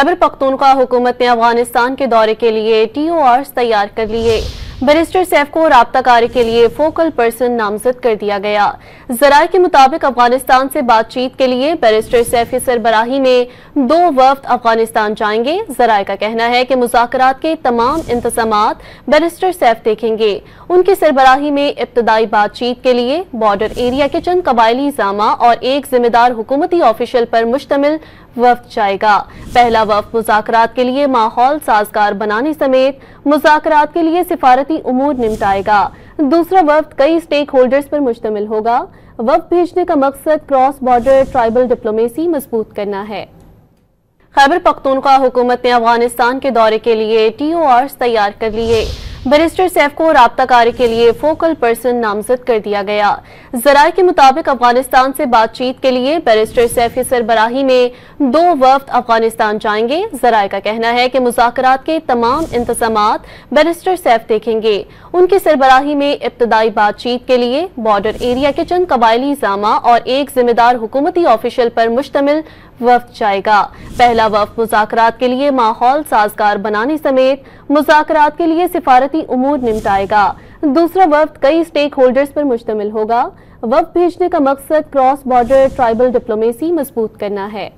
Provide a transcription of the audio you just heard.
खैबर पख्तूनख्वा हुकूमत ने अफगानिस्तान के दौरे के लिए TORs तैयार कर लिए। बैरिस्टर सैफ को राब्ताकारी के लिए फोकल पर्सन नामजद कर दिया गया। जराये के मुताबिक अफगानिस्तान से बातचीत के लिए बैरिस्टर सैफ की सरबराही में 2 वफ्द अफगानिस्तान जाएंगे। जराये का कहना है कि मुज़ाकरात के तमाम इंतज़ामात बैरिस्टर सैफ देखेंगे। उनकी सरबराही में इब्तदाई बातचीत के लिए बॉर्डर एरिया के चंद कबायली जामा और एक जिम्मेदार हुकूमती ऑफिशियल पर मुश्तमिल वफ्द जाएगा। पहला वफ्द मुज़ाकरात के लिए माहौल साजगार बनाने समेत मुज़ाकरात के लिए सिफारती उमूर निपटाएगा। दूसरा वफ्द कई स्टेक होल्डर्स पर मुश्तमिल होगा। वफ्द भेजने का मकसद क्रॉस बॉर्डर ट्राइबल डिप्लोमेसी मजबूत करना है। खैबर पख्तूनख्वा हुकूमत ने अफगानिस्तान के दौरे के लिए TORs तैयार कर लिए। बैरिस्टर सैफ को राब्ताकारी के लिए फोकल पर्सन नामजद कर दिया गया। जराये के मुताबिक अफगानिस्तान से बातचीत के लिए बैरिस्टर सैफ की सरबराही में 2 वफ्द अफगानिस्तान जाएंगे। जराये का कहना है कि मुज़ाकरात के तमाम इंतज़ामात बैरिस्टर सैफ देखेंगे। उनकी सरबराही में इब्तदाई बातचीत के लिए बॉर्डर एरिया के चंद कबायली जामा और एक जिम्मेदार हुकूमती ऑफिशियल पर मुश्तमिल वफ्द जाएगा। पहला वफ्द मुज़ाकरात के लिए माहौल साजगार बनाने समेत मुज़ाकरात के लिए सिफारती उमूर निपटाएगा। दूसरा वफ्द कई स्टेक होल्डर्स पर मुश्तमिल होगा। वफ्द भेजने का मकसद क्रॉस बॉर्डर ट्राइबल डिप्लोमेसी मजबूत करना है।